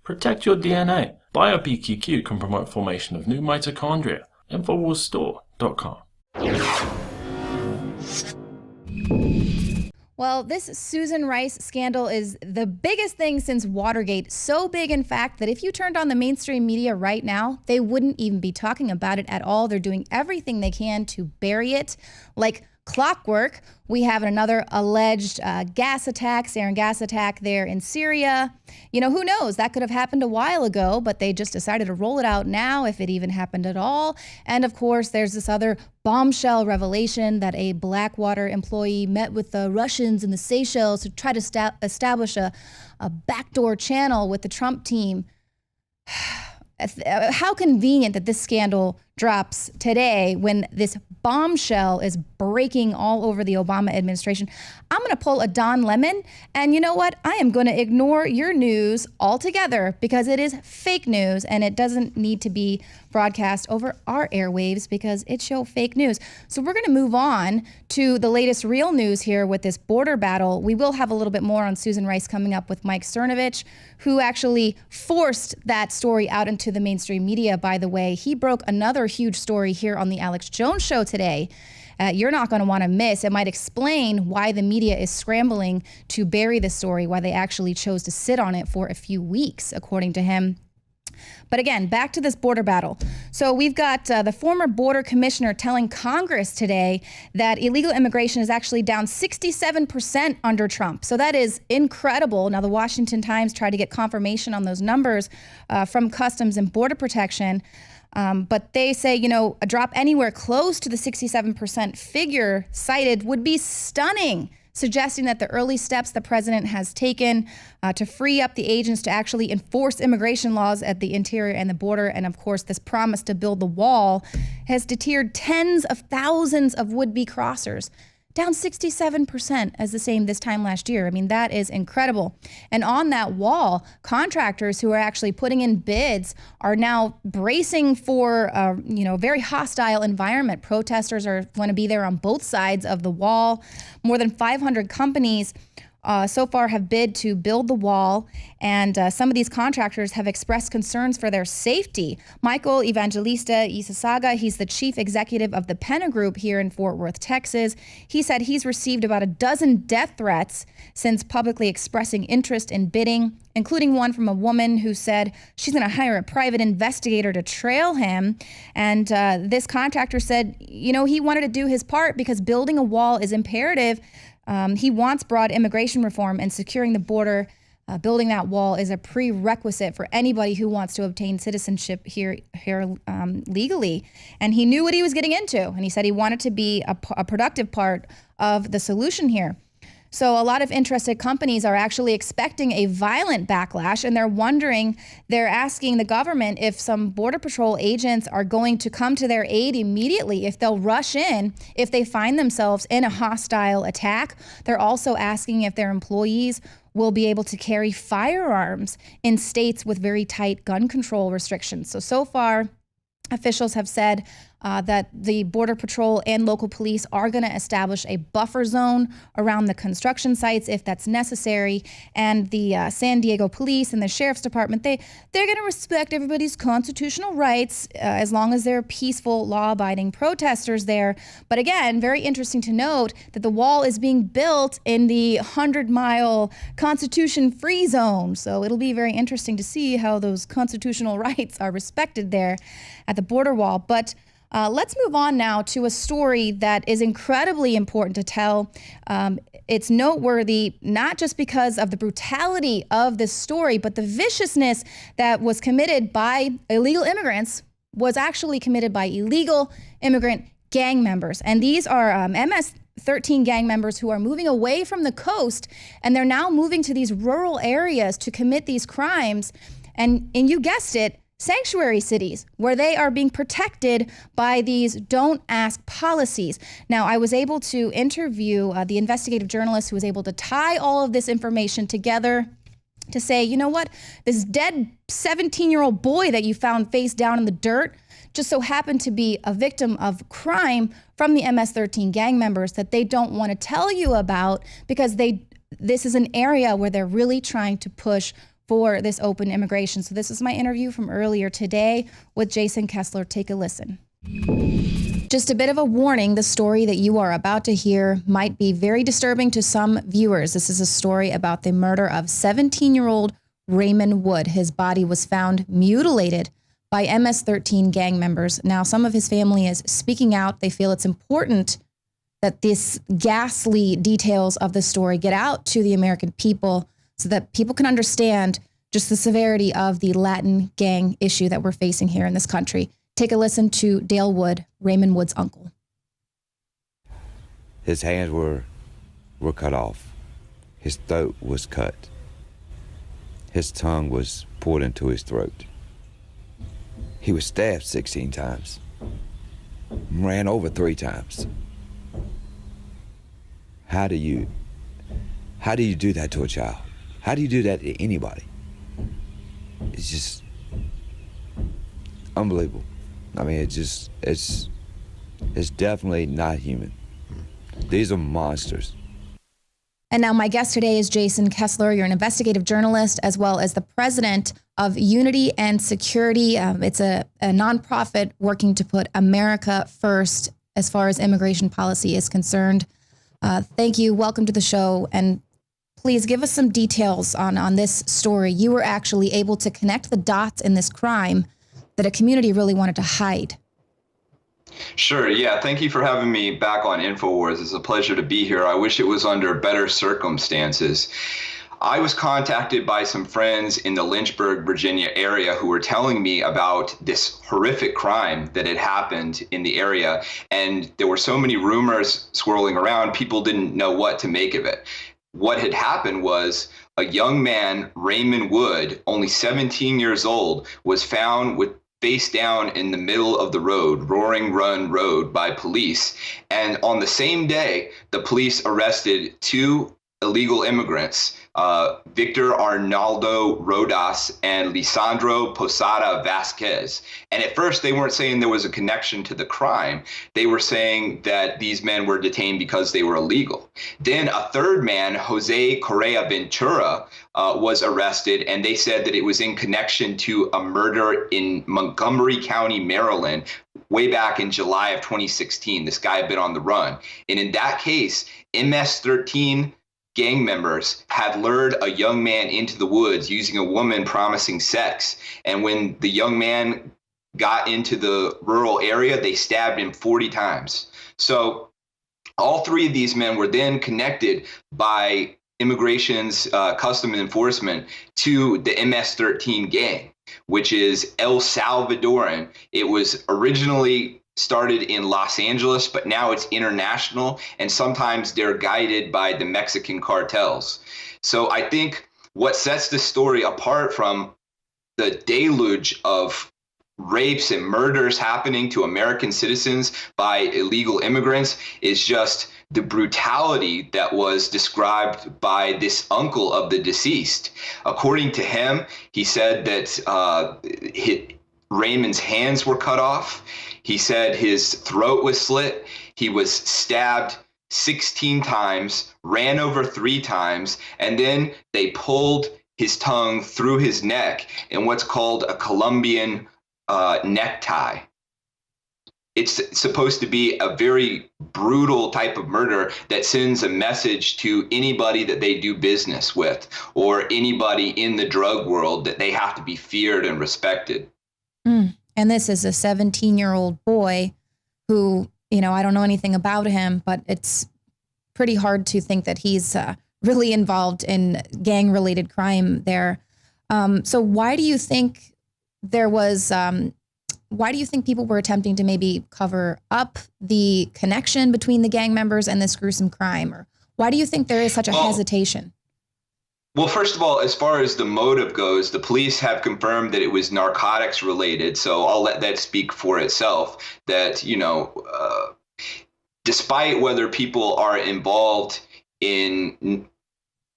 Protect your DNA. BioPQQ can promote formation of new mitochondria. Infowarsstore.com. Well, this Susan Rice scandal is the biggest thing since Watergate. So big, in fact, that if you turned on the mainstream media right now, they wouldn't even be talking about it at all. They're doing everything they can to bury it like clockwork. We have another alleged gas attack, sarin gas attack there in Syria. You know, who knows? That could have happened a while ago, but they just decided to roll it out now, if it even happened at all. And of course, there's this other bombshell revelation that a Blackwater employee met with the Russians in the Seychelles to try to establish a backdoor channel with the Trump team. How convenient that this scandal drops today when this bombshell is breaking all over the Obama administration. I'm going to pull a Don Lemon, and you know what? I am going to ignore your news altogether because it is fake news and it doesn't need to be broadcast over our airwaves because it shows fake news. So we're going to move on to the latest real news here with this border battle. We will have a little bit more on Susan Rice coming up with Mike Cernovich, who actually forced that story out into the mainstream media, by the way. He broke another huge story here on the Alex Jones Show today. You're not going to want to miss. It might explain why the media is scrambling to bury the story, why they actually chose to sit on it for a few weeks, according to him. But again, back to this border battle. So we've got the former border commissioner telling Congress today that illegal immigration is actually down 67% under Trump. So that is incredible. Now, the Washington Times tried to get confirmation on those numbers from Customs and Border Protection. But they say, you know, a drop anywhere close to the 67% figure cited would be stunning, suggesting that the early steps the president has taken to free up the agents to actually enforce immigration laws at the interior and the border, and of course this promise to build the wall, has deterred tens of thousands of would-be crossers. Down 67% as the same this time last year. I mean, that is incredible. And on that wall, contractors who are actually putting in bids are now bracing for a very hostile environment. Protesters are going to be there on both sides of the wall. More than 500 companies so far have bid to build the wall, and some of these contractors have expressed concerns for their safety. Michael Evangelista Isasaga, he's the chief executive of the Pena Group here in Fort Worth, Texas. He said he's received about a dozen death threats since publicly expressing interest in bidding, including one from a woman who said she's going to hire a private investigator to trail him. And this contractor said, you know, he wanted to do his part because building a wall is imperative. He wants broad immigration reform, and securing the border, building that wall is a prerequisite for anybody who wants to obtain citizenship here legally. And he knew what he was getting into, and he said he wanted to be a productive part of the solution here. So a lot of interested companies are actually expecting a violent backlash, and they're asking the government if some Border Patrol agents are going to come to their aid immediately, if they'll rush in if they find themselves in a hostile attack. They're also asking if their employees will be able to carry firearms in states with very tight gun control restrictions. So far, officials have said that the Border Patrol and local police are going to establish a buffer zone around the construction sites if that's necessary. And the San Diego Police and the Sheriff's Department, they're going to respect everybody's constitutional rights as long as they're peaceful, law-abiding protesters there. But again, very interesting to note that the wall is being built in the 100-mile Constitution-free zone. So it'll be very interesting to see how those constitutional rights are respected there at the border wall. But let's move on now to a story that is incredibly important to tell. It's noteworthy, not just because of the brutality of this story, but the viciousness that was committed by illegal immigrants was actually committed by illegal immigrant gang members. And these are MS-13 gang members who are moving away from the coast, and they're now moving to these rural areas to commit these crimes. And you guessed it, sanctuary cities where they are being protected by these don't ask policies. Now, I was able to interview the investigative journalist who was able to tie all of this information together to say, you know what, this dead 17-year-old boy that you found face down in the dirt just so happened to be a victim of crime from the MS-13 gang members that they don't want to tell you about because this is an area where they're really trying to push for this open immigration. So this is my interview from earlier today with Jason Kessler. Take a listen. Just a bit of a warning, the story that you are about to hear might be very disturbing to some viewers. This is a story about the murder of 17-year-old Raymond Wood. His body was found mutilated by MS-13 gang members. Now, some of his family is speaking out. They feel it's important that this ghastly details of the story get out to the American people so that people can understand just the severity of the Latin gang issue that we're facing here in this country. Take a listen to Dale Wood, Raymond Wood's uncle. His hands were cut off. His throat was cut. His tongue was pulled into his throat. He was stabbed 16 times. Ran over 3 times. How do you do that to a child? How do you do that to anybody? It's just unbelievable. I mean, it's definitely not human. These are monsters. And now my guest today is Jason Kessler. You're an investigative journalist as well as the president of Unity and Security. It's a nonprofit working to put America first as far as immigration policy is concerned. Thank you. Welcome to the show. And please give us some details on this story. You were actually able to connect the dots in this crime that a community really wanted to hide. Sure. Yeah. Thank you for having me back on Infowars. It's a pleasure to be here. I wish it was under better circumstances. I was contacted by some friends in the Lynchburg, Virginia area who were telling me about this horrific crime that had happened in the area. And there were so many rumors swirling around, people didn't know what to make of it. What had happened was a young man, Raymond Wood, only 17 years old, was found with face down in the middle of the road, Roaring Run Road, by police. And on the same day, the police arrested 2 illegal immigrants, Victor Arnaldo Rodas and Lisandro Posada Vasquez. And at first, they weren't saying there was a connection to the crime. They were saying that these men were detained because they were illegal. Then a third man, Jose Correa Ventura, was arrested, and they said that it was in connection to a murder in Montgomery County, Maryland, way back in July of 2016. This guy had been on the run. And in that case, MS-13 gang members had lured a young man into the woods using a woman promising sex. And when the young man got into the rural area, they stabbed him 40 times. So all 3 of these men were then connected by immigration's custom enforcement to the MS-13 gang, which is El Salvadoran. It was originally started in Los Angeles, but now it's international, and sometimes they're guided by the Mexican cartels. So I think what sets this story apart from the deluge of rapes and murders happening to American citizens by illegal immigrants is just the brutality that was described by this uncle of the deceased. According to him, he said that Raymond's hands were cut off. He said his throat was slit. He was stabbed 16 times, ran over 3 times, and then they pulled his tongue through his neck in what's called a Colombian necktie. It's supposed to be a very brutal type of murder that sends a message to anybody that they do business with or anybody in the drug world that they have to be feared and respected. And this is a 17-year-old boy who, I don't know anything about him, but it's pretty hard to think that he's really involved in gang-related crime there. So why do you think there was, why do you think people were attempting to maybe cover up the connection between the gang members and this gruesome crime? Or why do you think there is such a hesitation? Well, first of all, as far as the motive goes, the police have confirmed that it was narcotics related. So I'll let that speak for itself, that, despite whether people are involved in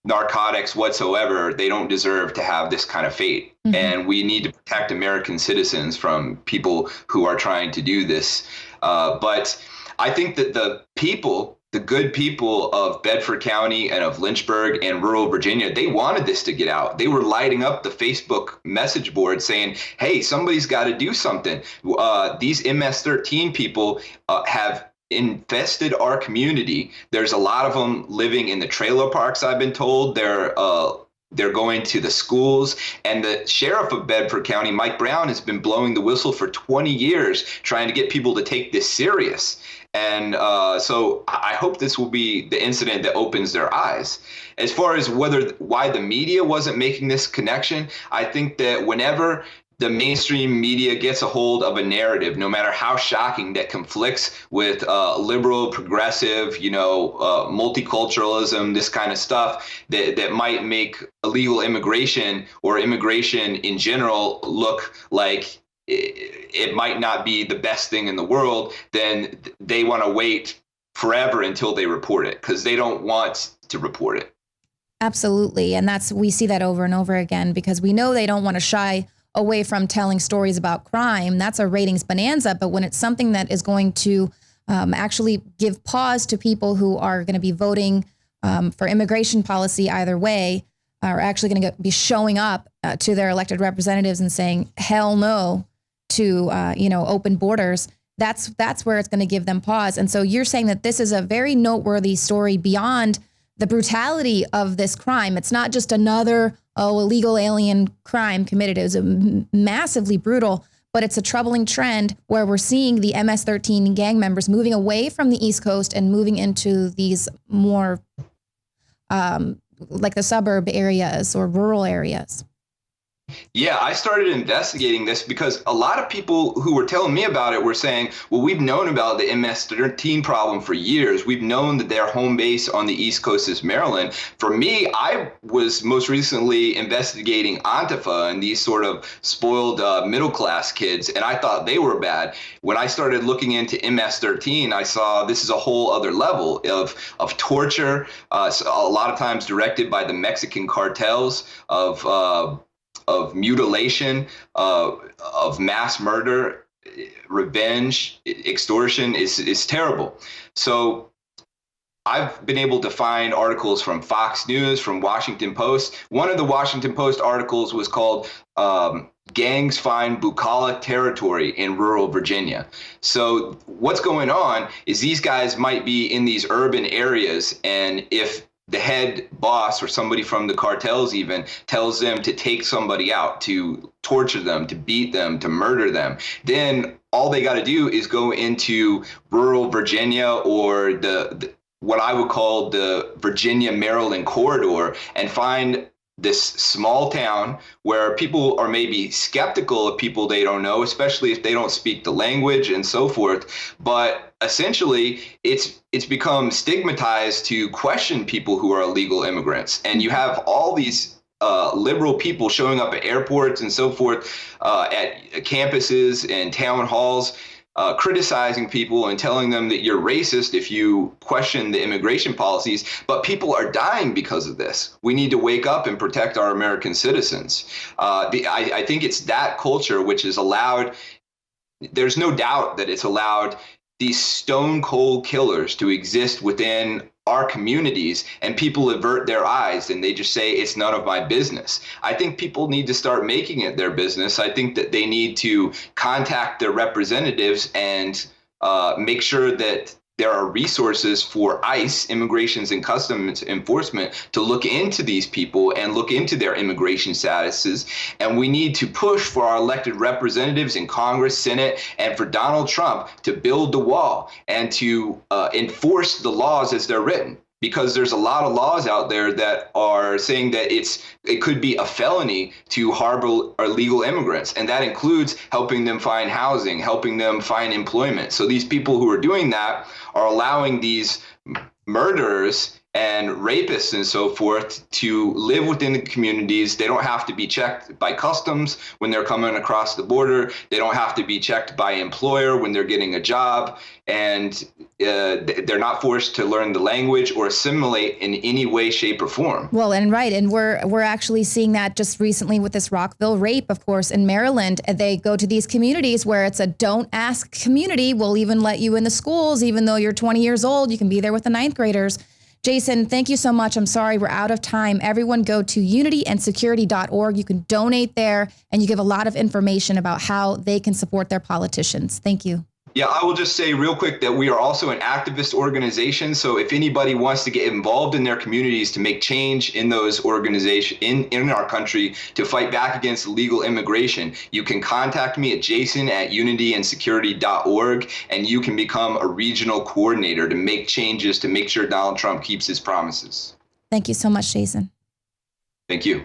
narcotics whatsoever, they don't deserve to have this kind of fate. Mm-hmm. And we need to protect American citizens from people who are trying to do this. But I think that the people the good people of Bedford County and of Lynchburg and rural Virginia, they wanted this to get out. They were lighting up the Facebook message board saying, hey, somebody's got to do something. These MS-13 people have infested our community. There's a lot of them living in the trailer parks, I've been told. They're going to the schools, and the sheriff of Bedford County, Mike Brown, has been blowing the whistle for 20 years trying to get people to take this serious. And so I hope this will be the incident that opens their eyes. As far as why the media wasn't making this connection, I think that whenever the mainstream media gets a hold of a narrative, no matter how shocking, that conflicts with liberal, progressive, multiculturalism, this kind of stuff that might make illegal immigration or immigration in general look like it might not be the best thing in the world, then they want to wait forever until they report it because they don't want to report it. Absolutely. And we see that over and over again because we know they don't want to shy away from telling stories about crime. That's a ratings bonanza. But when it's something that is going to actually give pause to people who are going to be voting for immigration policy either way, are actually going to be showing up to their elected representatives and saying, hell no to, open borders, that's where it's going to give them pause. And so you're saying that this is a very noteworthy story beyond the brutality of this crime. It's not just another illegal alien crime committed. It was massively brutal, but it's a troubling trend where we're seeing the MS-13 gang members moving away from the East Coast and moving into these more like the suburb areas or rural areas. Yeah, I started investigating this because a lot of people who were telling me about it were saying, well, we've known about the MS-13 problem for years. We've known that their home base on the East Coast is Maryland. For me, I was most recently investigating Antifa and these sort of spoiled middle-class kids, and I thought they were bad. When I started looking into MS-13, I saw this is a whole other level of torture, so a lot of times directed by the Mexican cartels, of mutilation, of mass murder, revenge, extortion is terrible. So I've been able to find articles from Fox News, from Washington Post. One of the Washington Post articles was called Gangs Find Bucolic Territory in Rural Virginia. So what's going on is these guys might be in these urban areas, and if the head boss or somebody from the cartels even tells them to take somebody out, to torture them, to beat them, to murder them, then all they got to do is go into rural Virginia or the what I would call the Virginia-Maryland corridor and find this small town where people are maybe skeptical of people they don't know, especially if they don't speak the language and so forth. But essentially, it's become stigmatized to question people who are illegal immigrants. And you have all these liberal people showing up at airports and so forth, at campuses and town halls, criticizing people and telling them that you're racist if you question the immigration policies, but people are dying because of this. We need to wake up and protect our American citizens. I think it's that culture which has allowed, there's no doubt that it's allowed these stone cold killers to exist within our communities, and people avert their eyes and they just say it's none of my business. I think people need to start making it their business. I think that they need to contact their representatives and make sure that there are resources for ICE, Immigrations and Customs Enforcement, to look into these people and look into their immigration statuses. And we need to push for our elected representatives in Congress, Senate, and for Donald Trump to build the wall and to enforce the laws as they're written. Because there's a lot of laws out there that are saying that it could be a felony to harbor illegal immigrants. And that includes helping them find housing, helping them find employment. So these people who are doing that are allowing these murderers and rapists and so forth to live within the communities. They don't have to be checked by customs when they're coming across the border. They don't have to be checked by employer when they're getting a job. And they're not forced to learn the language or assimilate in any way, shape, or form. Well, and we're actually seeing that just recently with this Rockville rape, of course, in Maryland. They go to these communities where it's a don't ask community. We'll even let you in the schools, even though you're 20 years old. You can be there with the ninth graders. Jason, thank you so much. I'm sorry, we're out of time. Everyone go to unityandsecurity.org. You can donate there, and you give a lot of information about how they can support their politicians. Thank you. Yeah, I will just say real quick that we are also an activist organization. So if anybody wants to get involved in their communities to make change in those organizations in our country to fight back against illegal immigration, you can contact me at jason@unityandsecurity.org, and you can become a regional coordinator to make changes to make sure Donald Trump keeps his promises. Thank you so much, Jason. Thank you.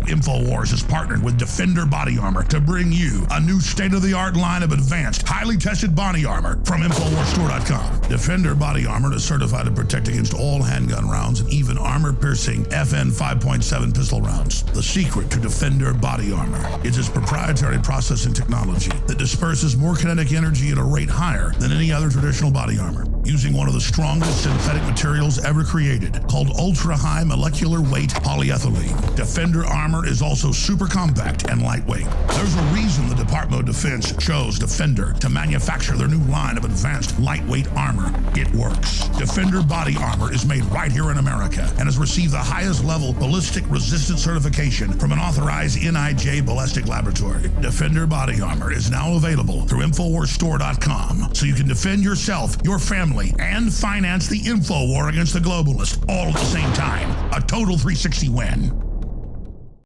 Infowars has partnered with Defender Body Armor to bring you a new state-of-the-art line of advanced, highly tested body armor from InfoWarsStore.com. Defender Body Armor is certified to protect against all handgun rounds and even armor-piercing FN 5.7 pistol rounds. The secret to Defender Body Armor is its proprietary processing technology that disperses more kinetic energy at a rate higher than any other traditional body armor, using one of the strongest synthetic materials ever created, called ultra-high molecular weight polyethylene. Defender Armor is also super compact and lightweight. There's a reason the Department of Defense chose Defender to manufacture their new line of advanced lightweight armor. It works. Defender Body Armor is made right here in America and has received the highest level ballistic resistance certification from an authorized NIJ ballistic laboratory. Defender Body Armor is now available through InfoWarsStore.com, so you can defend yourself, your family, and finance the info war against the globalists all at the same time. A total 360 win.